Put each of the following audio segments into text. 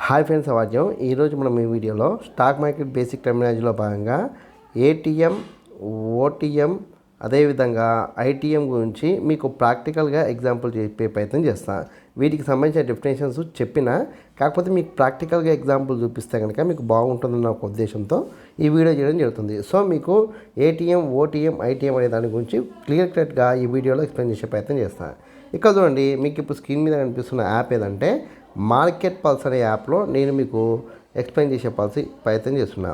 Hi friends, అవాజ్యం. ఈరోజు మనం ఈ వీడియోలో స్టాక్ మార్కెట్ బేసిక్ టెర్మినాలజీలో భాగంగా ఏటీఎం, ఓటీఎం, అదేవిధంగా ఐటీఎం గురించి మీకు ప్రాక్టికల్గా ఎగ్జాంపుల్ చెప్పే ప్రయత్నం చేస్తాను. వీటికి సంబంధించిన డెఫినేషన్స్ చెప్పినా, కాకపోతే మీకు ప్రాక్టికల్గా ఎగ్జాంపుల్ చూపిస్తే కనుక మీకు బాగుంటుందన్న ఒక ఉద్దేశంతో ఈ వీడియో చేయడం జరుగుతుంది. సో మీకు ఏటీఎం, ఓటీఎం, ఐటీఎం అనే దాని గురించి క్లియర్ కట్గా ఈ వీడియోలో ఎక్స్ప్లెయిన్ చేసే ప్రయత్నం చేస్తాను. ఇక్కడ చూడండి, మీకు ఇప్పుడు స్క్రీన్ మీద కనిపిస్తున్న యాప్ ఏదంటే మార్కెట్ పల్స్ అనే యాప్లో నేను మీకు ఎక్స్ప్లెయిన్ చేసే ప్రయత్నం చేస్తున్నా.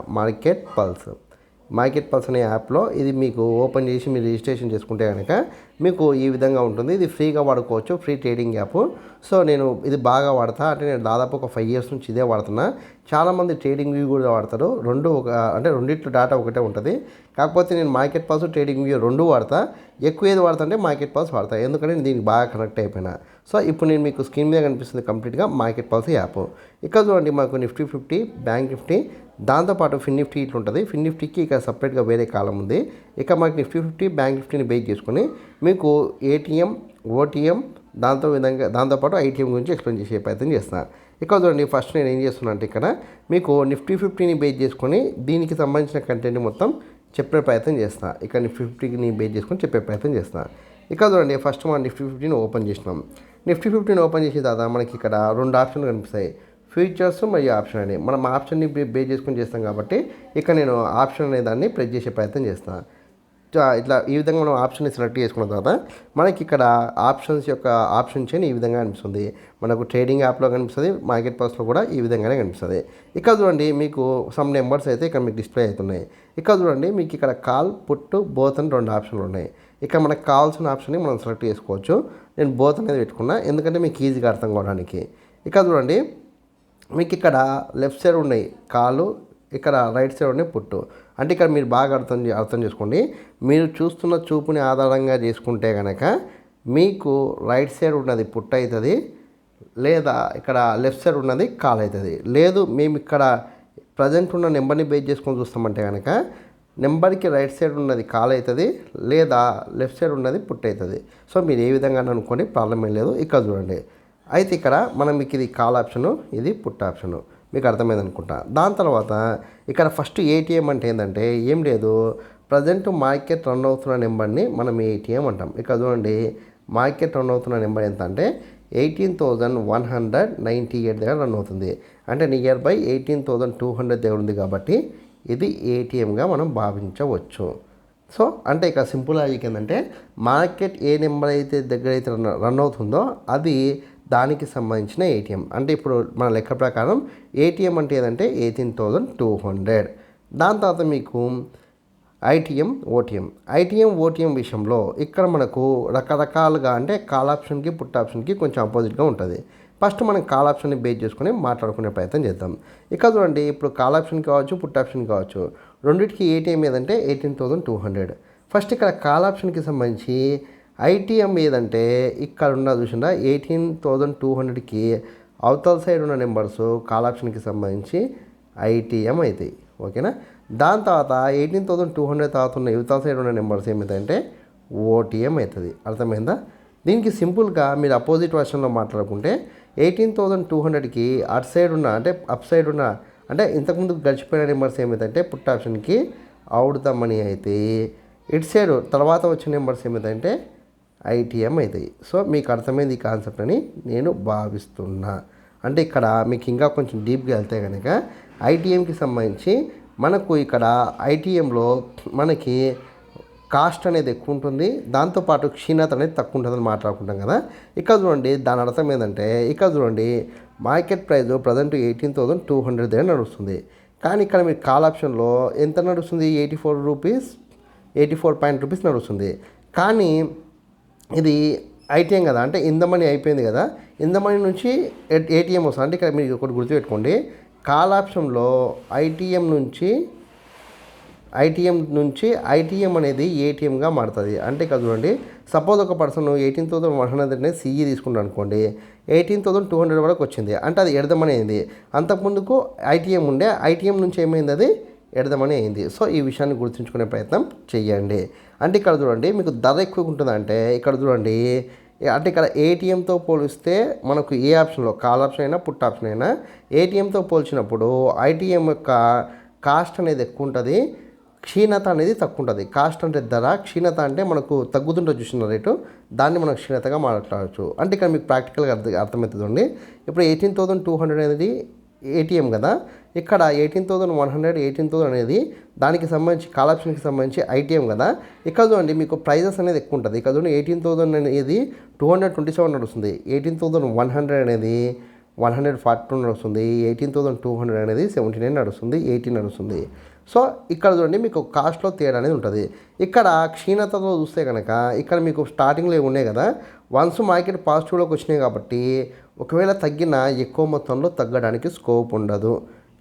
మార్కెట్ పల్స్ అనే యాప్లో ఇది మీకు ఓపెన్ చేసి మీరు రిజిస్ట్రేషన్ చేసుకుంటే కనుక మీకు ఈ విధంగా ఉంటుంది. ఇది ఫ్రీగా వాడుకోవచ్చు, ఫ్రీ ట్రేడింగ్ యాప్. సో నేను ఇది బాగా వాడతా, అంటే నేను దాదాపు ఒక 5 years నుంచి ఇదే వాడుతున్నా. చాలామంది ట్రేడింగ్ వ్యూ కూడా వాడతారు. రెండిట్లో డేటా ఒకటే ఉంటుంది. కాకపోతే నేను మార్కెట్ పల్స్, ట్రేడింగ్ వ్యూ రెండు వాడతా. ఎక్కువ ఏది వాడతా అంటే మార్కెట్ పల్స్ వాడతా, ఎందుకంటే నేను దీనికి బాగా కనెక్ట్ అయిపోయినా. సో ఇప్పుడు నేను మీకు స్క్రీన్ మీద కనిపిస్తుంది కంప్లీట్గా మార్కెట్ పల్స్ యాప్. ఇక్కడ చూడండి, మాకు నిఫ్టీ 50, బ్యాంక్ నిఫ్టీ, దాంతోపాటు ఫిన్ నిఫ్టీ ఇట్లా ఉంటుంది. ఫిన్ నిఫ్టీకి ఇక సపరేట్గా వేరే కాలం ఉంది. ఇక మాకు నిఫ్టీ 50, బ్యాంక్ నిఫ్టీని బేస్ చేసుకొని మీకు ఏటీఎం, ఓటీఎం, దాంతోపాటు ఐటీఎం గురించి ఎక్స్ప్లెయిన్ చేసే ప్రయత్నం చేస్తాను. ఇక్కడ చూడండి, ఫస్ట్ నేను ఏం చేస్తున్నా అంటే ఇక్కడ మీకు నిఫ్టీ 50ని బేస్ చేసుకొని దీనికి సంబంధించిన కంటెంట్ మొత్తం చెప్పే ప్రయత్నం చేస్తాను. ఇక్కడ నిఫ్టీ 50ని బేస్ చేసుకొని చెప్పే ప్రయత్నం చేస్తాను. ఇక్కడ చూడండి, ఫస్ట్ మనం నిఫ్టీ 50ని ఓపెన్ చేసినాం. నిఫ్టీ 50ని ఓపెన్ చేసిన తర్వాత మనకి ఇక్కడ 2 ఆప్షన్లు కనిపిస్తాయి, ఫ్యూచర్స్ మరియు ఆప్షన్ అని. మనం ఆప్షన్ని బేస్ చేసుకొని చేస్తాం కాబట్టి ఇక్కడ నేను ఆప్షన్ అనే దాన్ని ప్రెస్ చేసే ప్రయత్నం చేస్తాను. ఇట్లా ఈ విధంగా మనం ఆప్షన్ని సెలెక్ట్ చేసుకున్న తర్వాత మనకి ఇక్కడ ఆప్షన్ చైన్ ఈ విధంగా కనిపిస్తుంది. మనకు ట్రేడింగ్ యాప్లో కనిపిస్తుంది, మార్కెట్ పల్స్లో కూడా ఈ విధంగానే కనిపిస్తుంది. ఇక్కడ చూడండి, మీకు సమ్ నెంబర్స్ అయితే ఇక్కడ మీకు డిస్ప్లే అవుతున్నాయి. ఇక్కడ చూడండి, మీకు ఇక్కడ కాల్, పుట్, బోత్ అని 2 ఆప్షన్లు ఉన్నాయి. ఇక్కడ మనకు కావాల్సిన ఆప్షన్ని మనం సెలెక్ట్ చేసుకోవచ్చు. నేను బోత్ అనేది పెట్టుకున్నా, ఎందుకంటే మీకు ఈజీగా అర్థం కావడానికి. ఇక్కడ చూడండి, మీకు ఇక్కడ లెఫ్ట్ సైడ్ ఉన్నాయి కాలు, ఇక్కడ రైట్ సైడ్ ఉన్నాయి పుట్టు. అంటే ఇక్కడ మీరు బాగా అర్థం చేసుకోండి. మీరు చూస్తున్న చూపుని ఆధారంగా చేసుకుంటే కనుక మీకు రైట్ సైడ్ ఉన్నది పుట్టు అవుతుంది, లేదా ఇక్కడ లెఫ్ట్ సైడ్ ఉన్నది కాల్ అవుతుంది. లేదు మేము ఇక్కడ ప్రజెంట్ ఉన్న నెంబర్ని బేస్ చేసుకొని చూస్తామంటే కనుక నెంబర్కి రైట్ సైడ్ ఉన్నది కాల్ అవుతుంది, లేదా లెఫ్ట్ సైడ్ ఉన్నది పుట్టు అవుతుంది. సో మీరు ఏ విధంగా అనుకోండి, ప్రాబ్లం ఏం లేదు. ఇక్కడ చూడండి, అయితే ఇక్కడ మీకు ఇది కాల్ ఆప్షను, ఇది పుట్ ఆప్షను, మీకు అర్థమైంది అనుకుంటా. దాని తర్వాత ఇక్కడ ఫస్ట్ ఏటీఎం అంటే ఏంటంటే ఏం లేదు, ప్రజెంట్ మార్కెట్ రన్ అవుతున్న నెంబర్ని మనం ఏటీఎం అంటాం. ఇక్కడ చూడండి, మార్కెట్ రన్ అవుతున్న నెంబర్ ఎంత అంటే 18,198 దగ్గర రన్ అవుతుంది. అంటే నియర్ బై 18,200 దగ్గర ఉంది కాబట్టి ఇది ఏటీఎంగా మనం భావించవచ్చు. సో అంటే ఇక్కడ సింపుల్ లాజిక్ ఏంటంటే మార్కెట్ ఏ నెంబర్ అయితే రన్ అవుతుందో అది దానికి సంబంధించిన ఏటీఎం. అంటే ఇప్పుడు మన లెక్క ప్రకారం ఏటీఎం అంటే ఏదంటే 18,200. దాని తర్వాత మీకు ఐటీఎం, ఓటీఎం విషయంలో ఇక్కడ మనకు రకరకాలుగా, అంటే కాల్ ఆప్షన్కి, పుట్ ఆప్షన్కి కొంచెం ఆపోజిట్గా ఉంటుంది. ఫస్ట్ మనం కాల్ ఆప్షన్ని బేస్ చేసుకొని మాట్లాడుకునే ప్రయత్నం చేద్దాం. ఇక్కడ చూడండి, ఇప్పుడు కాల్ ఆప్షన్ కావచ్చు, పుట్ ఆప్షన్ కావచ్చు, రెండింటికి ఏటీఎం ఏదంటే 18,200. ఫస్ట్ ఇక్కడ కాల్ ఆప్షన్కి సంబంధించి ఐటీఎం ఏదంటే ఇక్కడ ఉన్న చూసిందా 18,200కి అవతల సైడ్ ఉన్న నెంబర్స్ కాల్ ఆప్షన్కి సంబంధించి ఐటీఎం అవుతాయి. ఓకేనా. దాని తర్వాత 18,200 తర్వాత ఉన్న యువతల సైడ్ ఉన్న నెంబర్స్ ఏమవుతాయంటే ఓటీఎం అవుతుంది. అర్థమైందా? దీనికి సింపుల్గా మీరు అపోజిట్ వర్షన్లో మాట్లాడుకుంటే 18,200కి అటు సైడ్ ఉన్న, అంటే అప్ సైడ్ ఉన్న, అంటే ఇంతకుముందు గడిచిపోయిన నెంబర్స్ ఏమవుతాయంటే పుట్ ఆప్షన్కి అవుట్ ద మనీ అయితే, ఇటు సైడ్ తర్వాత వచ్చిన నెంబర్స్ ఏమవుతాయంటే ఐటీఎం అవుతాయి. సో మీకు అర్థమైంది ఈ కాన్సెప్ట్ అని నేను భావిస్తున్నా. అంటే ఇక్కడ మీకు ఇంకా కొంచెం డీప్గా వెళ్తే కనుక ఐటీఎంకి సంబంధించి మనకు ఇక్కడ ఐటీఎంలో మనకి కాస్ట్ అనేది ఎక్కువ ఉంటుంది, దాంతోపాటు క్షీణత అనేది తక్కువ ఉంటుందని మాట్లాడుకుంటాం కదా. ఇక్కడ చూడండి, దాని అర్థం ఏంటంటే ఇక్కడ చూడండి, మార్కెట్ ప్రైస్ ప్రజెంట్ 18,200 దగ్గర నడుస్తుంది. కానీ ఇక్కడ మీరు కాల్ ఆప్షన్లో ఎంత నడుస్తుంది, 84 రూపీస్ నడుస్తుంది. కానీ ఇది ఐటీఎం కదా, అంటే ఇంద మనీ అయిపోయింది కదా, ఇంద మనీ నుంచి ఏటీఎం వస్తుంది. అంటే ఇక్కడ మీరు ఒకటి గుర్తుపెట్టుకోండి, కాల్ ఆప్షన్లో ఐటీఎం నుంచి ఐటీఎం అనేది ఏటీఎంగా మారుతుంది. అంటే ఇక్కడ చూడండి, సపోజ్ ఒక పర్సన్ 18,100 సిఈ తీసుకుంటాను అనుకోండి, 18,200 వరకు వచ్చింది, అంటే అది ఎడదమని అయింది. అంతకుముందుకు ఐటీఎం ఉండే, ఐటీఎం నుంచి ఏమైంది, అది ఎడదమని అయింది. సో ఈ విషయాన్ని గుర్తుంచుకునే ప్రయత్నం చేయండి. అంటే ఇక్కడ చూడండి, మీకు ధర ఎక్కువ ఉంటుంది. అంటే ఇక్కడ చూడండి, అంటే ఇక్కడ ఏటీఎంతో పోలిస్తే మనకు ఏ ఆప్షన్లో కాల్ ఆప్షన్ అయినా పుట్ ఆప్షన్ అయినా ఏటీఎంతో పోల్చినప్పుడు ఐటీఎం యొక్క కాస్ట్ అనేది ఎక్కువ ఉంటుంది, క్షీణత అనేది తక్కువ ఉంటుంది. కాస్ట్ అంటే ధర, క్షీణత అంటే మనకు తగ్గుతుంటే చూసిన రేటు, దాన్ని మనం క్షీణతగా మాట్లాడవచ్చు. అంటే ఇక్కడ మీకు ప్రాక్టికల్గా అర్థమవుతుందండి. ఇప్పుడు 18,200 అనేది ఏటీఎం కదా, ఇక్కడ 18,100 18,000 అనేది దానికి సంబంధించి కాల్ ఆప్షన్కి సంబంధించి ఐటీఎం కదా. ఇక్కడ చూడండి మీకు ప్రైజెస్ అనేది ఎక్కువ ఉంటుంది. ఇక్కడ చూడండి 18,000 అనేది 227 నడుస్తుంది, 18,100 అనేది 142 నడుస్తుంది, 18,200 అనేది 79 నడుస్తుంది, 18 నడుస్తుంది. సో ఇక్కడ చూడండి మీకు కాస్ట్లో తేడా అనేది ఉంటుంది. ఇక్కడ క్షీణతతో చూస్తే కనుక ఇక్కడ మీకు స్టార్టింగ్లో ఉన్నాయి కదా, వన్స్ మార్కెట్ పాజిటివ్లోకి వచ్చినాయి కాబట్టి ఒకవేళ తగ్గినా ఎక్కువ మొత్తంలో తగ్గడానికి స్కోప్ ఉండదు.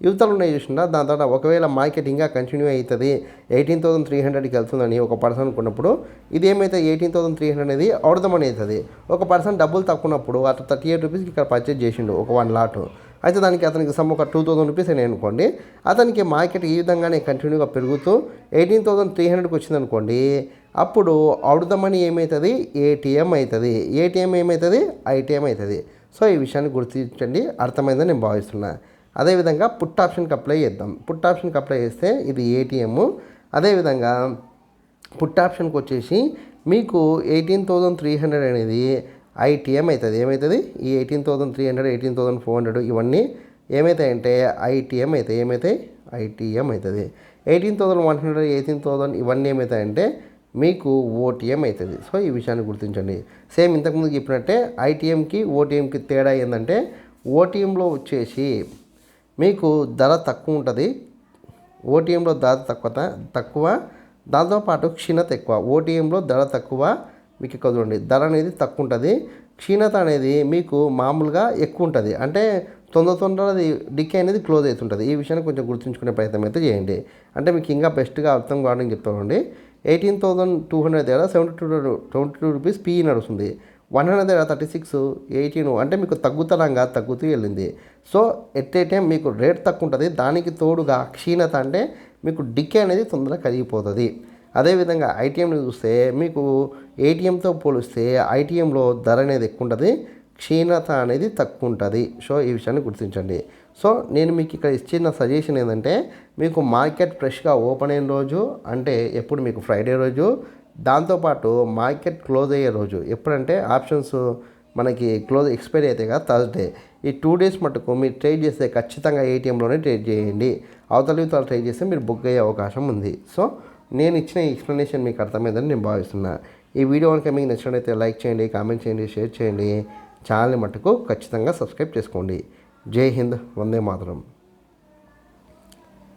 యువతలు ఉన్నాయి చూసినా, దాని తర్వాత ఒకవేళ మార్కెట్ ఇంకా కంటిన్యూ అవుతుంది 18,300కి వెళ్తుందని ఒక పర్సన్ అనుకున్నప్పుడు ఇది ఏమైతే 18,300 అనేది అవుడదామని అవుతుంది. ఒక పర్సన్ డబ్బులు తక్కువన్నప్పుడు అతను 38 రూపీస్కి ఇక్కడ పర్చేజ్ చేసిండు ఒక 1 లాట్. అయితే దానికి అతనికి ఒక 2,000 రూపీస్ అని అనుకోండి, అతనికి మార్కెట్ ఈ విధంగానే కంటిన్యూగా పెరుగుతూ 18,300కి వచ్చింది అనుకోండి, అప్పుడు అవుడదామని ఏమవుతుంది ఏటీఎం అవుతుంది, ఏటీఎం ఏమవుతుంది ఐటీఎం అవుతుంది. సో ఈ విషయాన్ని గుర్తించండి, అర్థమైందని నేను భావిస్తున్నాను. అదేవిధంగా పుట్ ఆప్షన్కి అప్లై చేద్దాం. పుట్ ఆప్షన్కి అప్లై చేస్తే ఇది ఏటీఎం. అదేవిధంగా పుట్ ఆప్షన్కి వచ్చేసి మీకు 18,300 అనేది ఐటీఎం అవుతుంది. ఏమవుతుంది ఈ 18,300 18,400 ఇవన్నీ ఏమవుతాయంటే ఐటీఎం అవుతాయి. ఏమవుతాయి ఐటీఎం అవుతుంది. 18,100 18,000 ఇవన్నీ ఏమవుతాయంటే మీకు ఓటీఎం అవుతుంది. సో ఈ విషయాన్ని గుర్తించండి. సేమ్ ఇంతకుముందు చెప్పినట్టే ఐటీఎంకి ఓటీఎంకి తేడా ఏంటంటే ఓటీఎంలో వచ్చేసి మీకు ధర తక్కువ ఉంటుంది, ఓటీఎంలో ధర తక్కువ దాంతోపాటు క్షీణత ఎక్కువ. ఓటీఎంలో ధర తక్కువ, మీకు ఇక్కడ చూడండి ధర అనేది తక్కువ ఉంటుంది, క్షీణత అనేది మీకు మామూలుగా ఎక్కువ ఉంటుంది. అంటే తొందర అది డికే అనేది క్లోజ్ అవుతుంటుంది. ఈ విషయాన్ని కొంచెం గుర్తుంచుకునే ప్రయత్నం అయితే చేయండి. అంటే మీకు ఇంకా బెస్ట్గా అర్థం కావడానికి చెప్తామండి. 18,200 దగ్గర 72 రూపీస్ పీ నడుస్తుంది, 100 దగ్గర 36 18 అంటే మీకు తగ్గుతరంగా తగ్గుతూ వెళ్ళింది. సో ఎట్ ఏ టైం మీకు రేట్ తక్కువ ఉంటుంది, దానికి తోడుగా క్షీణత అంటే మీకు డికే అనేది తొందరగా కరిగిపోతుంది. అదేవిధంగా ఐటీఎంని చూస్తే మీకు ఏటీఎంతో పోలిస్తే ఐటీఎంలో ధర అనేది ఎక్కువ ఉంటుంది, క్షీణత అనేది తక్కువ ఉంటుంది. సో ఈ విషయాన్ని గుర్తించండి. సో నేను మీకు ఇక్కడ ఇచ్చిన సజెషన్ ఏంటంటే మీకు మార్కెట్ ఫ్రెష్గా ఓపెన్ అయిన రోజు అంటే ఎప్పుడు మీకు ఫ్రైడే రోజు, దాంతోపాటు మార్కెట్ క్లోజ్ అయ్యే రోజు ఎప్పుడంటే ఆప్షన్స్ మనకి ఎక్స్పైరీ అయితే కదా థర్స్డే, ఈ 2 డేస్ మటుకు మీరు ట్రేడ్ చేస్తే ఖచ్చితంగా ఏటీఎంలోనే ట్రేడ్ చేయండి. అవతల ట్రేడ్ చేస్తే మీరు బుక్ అయ్యే అవకాశం ఉంది. సో నేను ఇచ్చిన ఎక్స్ప్లెనేషన్ మీకు అర్థమైందని నేను భావిస్తున్నాను. ఈ వీడియో కనుక మీకు నచ్చినట్లయితే లైక్ చేయండి, కామెంట్ చేయండి, షేర్ చేయండి. ఛానల్ని మటుకు ఖచ్చితంగా సబ్స్క్రైబ్ చేసుకోండి. జై హింద్, వందే మాతరం.